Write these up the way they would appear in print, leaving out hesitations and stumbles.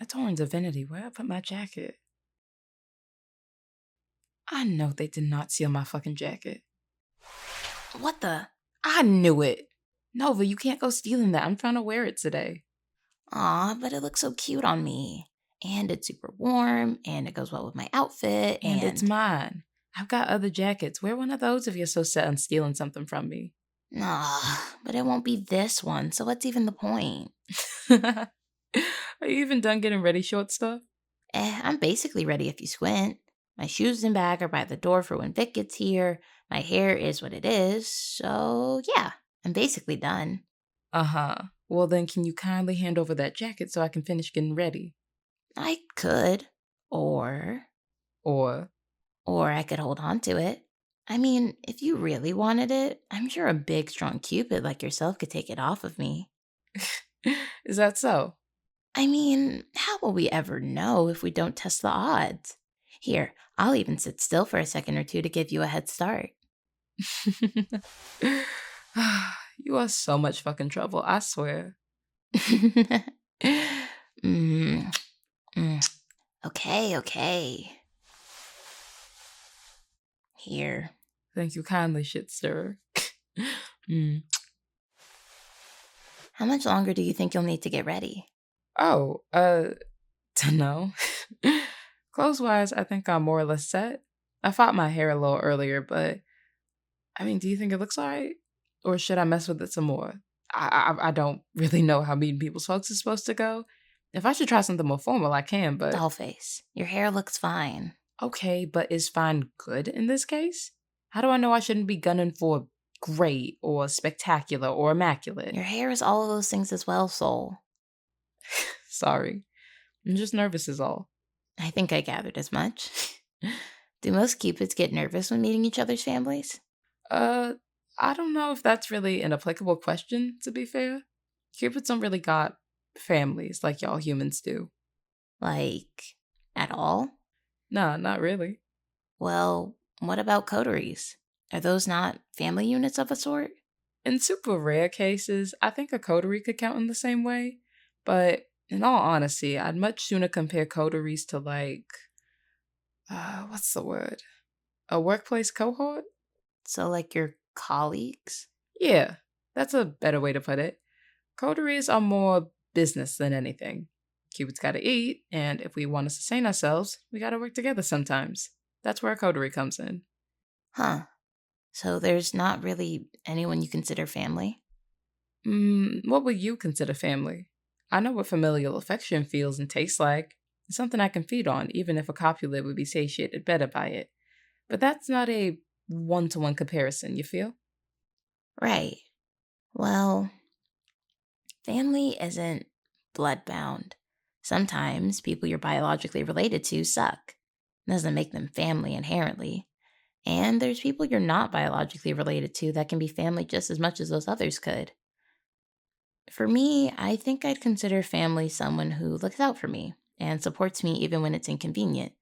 torn divinity, where I put my jacket? I know they did not steal my fucking jacket. What the? I knew it. Nova, you can't go stealing that. I'm trying to wear it today. Aw, but it looks so cute on me. And it's super warm, and it goes well with my outfit, And it's and... mine. I've got other jackets. Wear one of those if you're so set on stealing something from me. Ah, but it won't be this one, so what's even the point? Are you even done getting ready, short stuff? I'm basically ready if you squint. My shoes and bag are by the door for when Vic gets here. My hair is what it is, so yeah, I'm basically done. Uh-huh. Well, then can you kindly hand over that jacket so I can finish getting ready? I could, or, Or, or I could hold on to it. I mean, if you really wanted it, I'm sure a big, strong Cupid like yourself could take it off of me. is that so? I mean, how will we ever know if we don't test the odds? Here, I'll even sit still for a second or two to give you a head start. You are so much fucking trouble, I swear. mm, mm. Okay. Here. Thank you kindly, shit stirrer. How much longer do you think you'll need to get ready? Oh, to know. Clothes-wise, I think I'm more or less set. I fought my hair a little earlier, but I mean, do you think it looks alright? Or should I mess with it some more? I don't really know how meeting people's folks is supposed to go. If I should try something more formal, I can, but Dollface, your hair looks fine. okay, but is fine good in this case? How do I know I shouldn't be gunning for great or spectacular or immaculate? Your hair is all of those things as well, Soul. Sorry. I'm just nervous is all. I think I gathered as much. Do most Cupids get nervous when meeting each other's families? Uh, I don't know if that's really an applicable question, to be fair. Cupids don't really got families like y'all humans do. Like, at all? Nah, not really. Well, what about coteries? Are those not family units of a sort? In super rare cases, I think a coterie could count in the same way, but in all honesty, I'd much sooner compare coteries to what's the word? A workplace cohort? So, like your colleagues? Yeah, that's a better way to put it. Coteries are more business than anything. Cupid's gotta eat, and if we want to sustain ourselves, we gotta work together sometimes. That's where a coterie comes in. Huh. So, there's not really anyone you consider family? What would you consider family? I know what familial affection feels and tastes like. It's something I can feed on, even if a copulate would be satiated better by it. But that's not a one-to-one comparison, you feel? Right. Well, family isn't bloodbound. Sometimes people you're biologically related to suck. Doesn't make them family inherently. And there's people you're not biologically related to that can be family just as much as those others could. For me, I think I'd consider family someone who looks out for me and supports me even when it's inconvenient.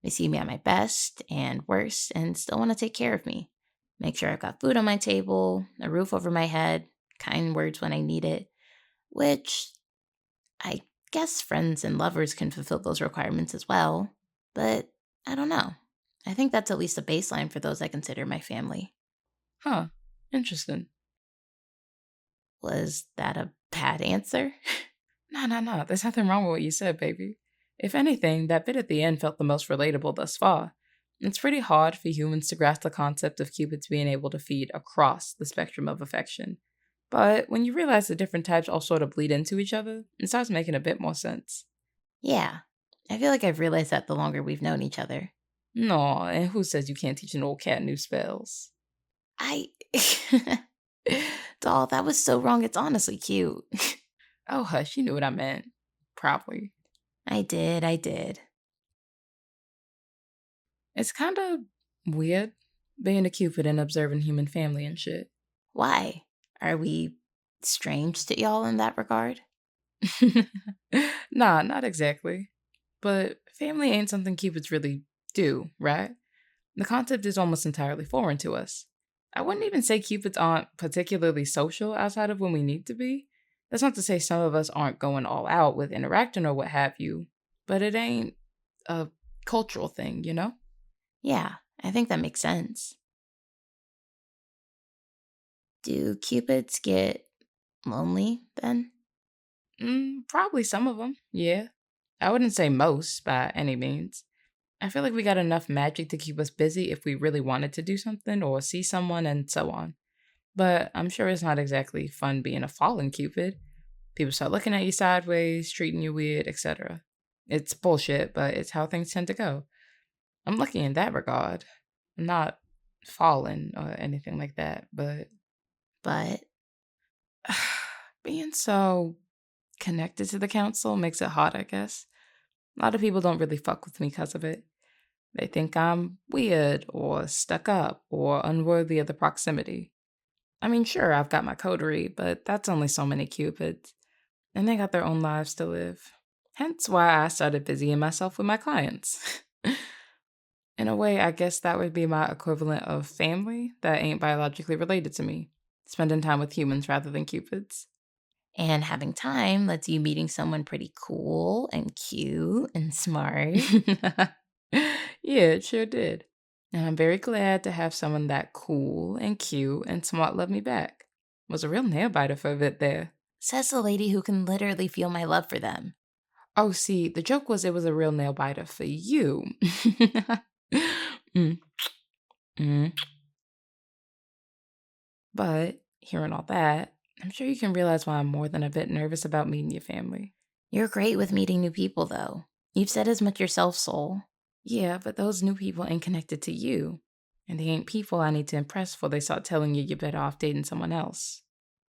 They see me at my best and worst and still want to take care of me. Make sure I've got food on my table, a roof over my head, kind words when I need it, which I guess friends and lovers can fulfill those requirements as well. But I don't know. I think that's at least a baseline for those I consider my family. Huh. Interesting. Was that a bad answer? No. There's nothing wrong with what you said, baby. If anything, that bit at the end felt the most relatable thus far. It's pretty hard for humans to grasp the concept of Cupids being able to feed across the spectrum of affection. But when you realize the different types all sort of bleed into each other, it starts making a bit more sense. Yeah. I feel like I've realized that the longer we've known each other. No, and who says you can't teach an old cat new spells? I. Doll, that was so wrong, it's honestly cute. Oh, hush, you knew what I meant. Probably. I did. It's kind of weird being a Cupid and observing human family and shit. Why? Are we strange to y'all in that regard? Nah, not exactly. But family ain't something Cupids really do, right? The concept is almost entirely foreign to us. I wouldn't even say Cupids aren't particularly social outside of when we need to be. That's not to say some of us aren't going all out with interacting or what have you, but it ain't a cultural thing, you know? Yeah, I think that makes sense. Do cupids get lonely then? Probably some of them, yeah. I wouldn't say most by any means. I feel like we got enough magic to keep us busy if we really wanted to do something or see someone and so on. But I'm sure it's not exactly fun being a fallen Cupid. People start looking at you sideways, treating you weird, etc. It's bullshit, but it's how things tend to go. I'm lucky in that regard. I'm not fallen or anything like that, but But being so connected to the council makes it hard, I guess. A lot of people don't really fuck with me because of it. They think I'm weird or stuck up or unworthy of the proximity. I mean, sure, I've got my coterie, but that's only so many cupids, and they got their own lives to live. Hence why I started busying myself with my clients. In a way, I guess that would be my equivalent of family that ain't biologically related to me, spending time with humans rather than cupids. and having time lets you meeting someone pretty cool and cute and smart. Yeah, it sure did. And I'm very glad to have someone that cool and cute and smart love me back. Was a real nail biter for a bit there. Says the lady who can literally feel my love for them. Oh, see, the joke was it was a real nail biter for you. Mm, mm. But hearing all that, I'm sure you can realize why I'm more than a bit nervous about meeting your family. You're great with meeting new people, though. You've said as much yourself, Soul. Yeah, but those new people ain't connected to you. And they ain't people I need to impress before they start telling you you're better off dating someone else.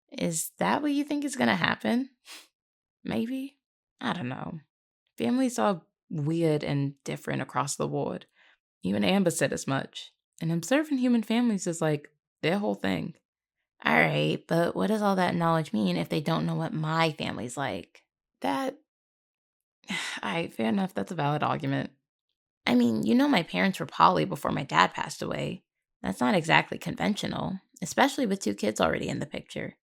Is that what you think is gonna happen? Maybe? I don't know. Families are weird and different across the board. Even Amber said as much. And observing human families is like their whole thing. Alright, but what does all that knowledge mean if they don't know what my family's like? That, alright, fair enough, that's a valid argument. I mean, you know my parents were poly before my dad passed away. That's not exactly conventional, especially with two kids already in the picture.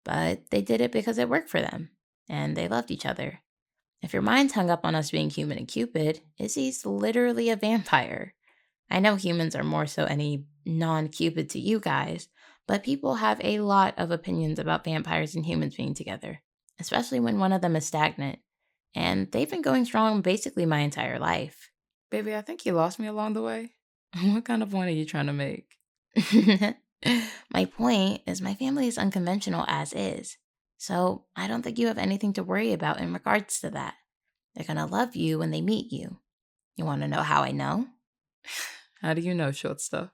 But they did it because it worked for them, and they loved each other. If your mind's hung up on us being human and Cupid, Izzy's literally a vampire. I know humans are more so any non Cupid to you guys, but people have a lot of opinions about vampires and humans being together, especially when one of them is stagnant. And they've been going strong basically my entire life. Baby, I think you lost me along the way. What kind of point are you trying to make? My point is, my family is unconventional as is. So I don't think you have anything to worry about in regards to that. They're going to love you when they meet you. You want to know how I know? How do you know short stuff?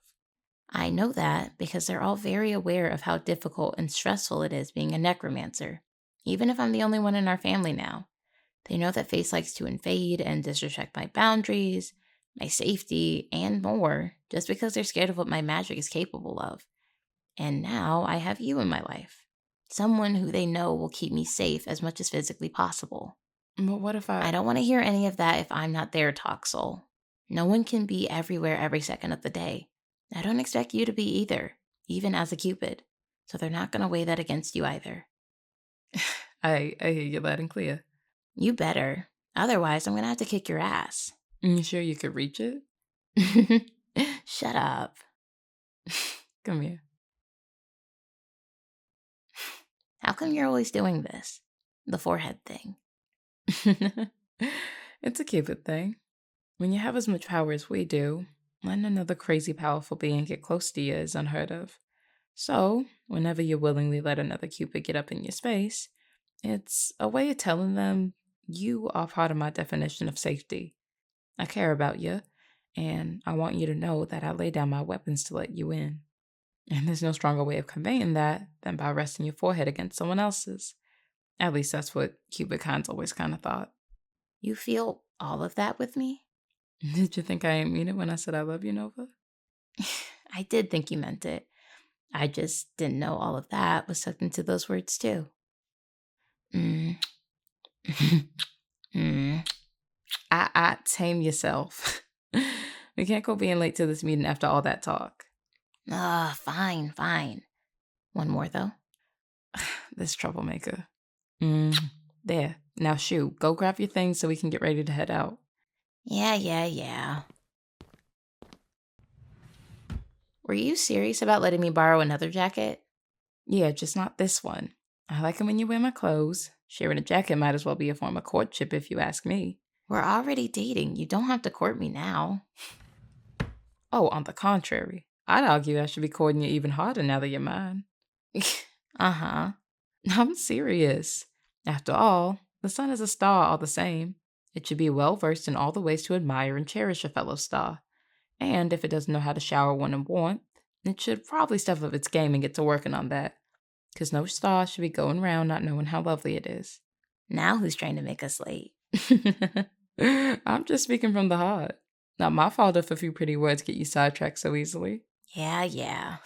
I know that because they're all very aware of how difficult and stressful it is being a necromancer, even if I'm the only one in our family now. They know that Face likes to invade and disrespect my boundaries, my safety, and more, just because they're scared of what my magic is capable of. And now I have you in my life. Someone who they know will keep me safe as much as physically possible. But what if I don't want to hear any of that if I'm not there, Talk Soul. No one can be everywhere every second of the day. I don't expect you to be either, even as a Cupid. So they're not going to weigh that against you either. I hear you loud and clear. You better. Otherwise, I'm going to have to kick your ass. You sure you could reach it? Shut up. Come here. How come you're always doing this? The forehead thing. It's a Cupid thing. When you have as much power as we do, letting another crazy powerful being get close to you is unheard of. So, whenever you willingly let another Cupid get up in your space, it's a way of telling them you are part of my definition of safety. I care about you, and I want you to know that I lay down my weapons to let you in. And there's no stronger way of conveying that than by resting your forehead against someone else's. At least that's what Cupid kinds always kind of thought. You feel all of that with me? Did you think I didn't mean it when I said I love you, Nova? I did think you meant it. I just didn't know all of that was sucked into those words too. Mm. Tame yourself. We can't go being late to this meeting after all that talk. Fine. One more though. This troublemaker. There. Now shoot, go grab your things so we can get ready to head out. Yeah. Were you serious about letting me borrow another jacket? Yeah, just not this one. I like it when you wear my clothes. Sharing a jacket might as well be a form of courtship if you ask me. We're already dating. You don't have to court me now. Oh, on the contrary, I'd argue I should be courting you even harder now that you're mine. Uh-huh. I'm serious. After all, the sun is a star all the same. It should be well versed in all the ways to admire and cherish a fellow star. And if it doesn't know how to shower one in warmth, it should probably step up its game and get to working on that. Because no star should be going around not knowing how lovely it is. Now who's trying to make us late? I'm just speaking from the heart. Not my fault if a few pretty words get you sidetracked so easily. Yeah.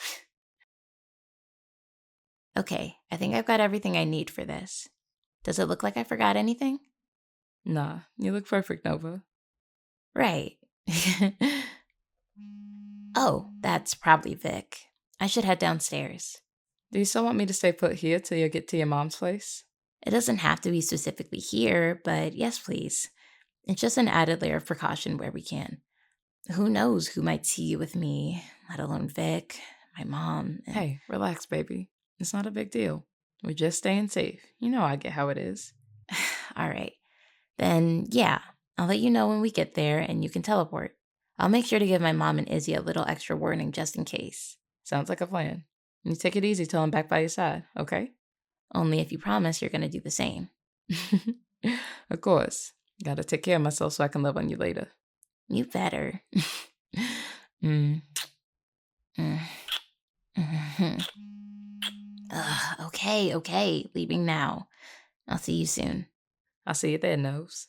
Okay, I think I've got everything I need for this. Does it look like I forgot anything? Nah, you look perfect, Nova. Right. Oh, that's probably Vic. I should head downstairs. Do you still want me to stay put here till you get to your mom's place? It doesn't have to be specifically here, but yes, please. It's just an added layer of precaution where we can. Who knows who might see you with me, let alone Vic, my mom. Hey, relax, baby. It's not a big deal. We're just staying safe. You know I get how it is. All right. Then, yeah, I'll let you know when we get there and you can teleport. I'll make sure to give my mom and Izzy a little extra warning just in case. Sounds like a plan. You take it easy till I'm back by your side, okay? Only if you promise you're going to do the same. Of course. Gotta take care of myself so I can love on you later. You better. Okay. Leaving now. I'll see you soon. I'll see you there, Nose.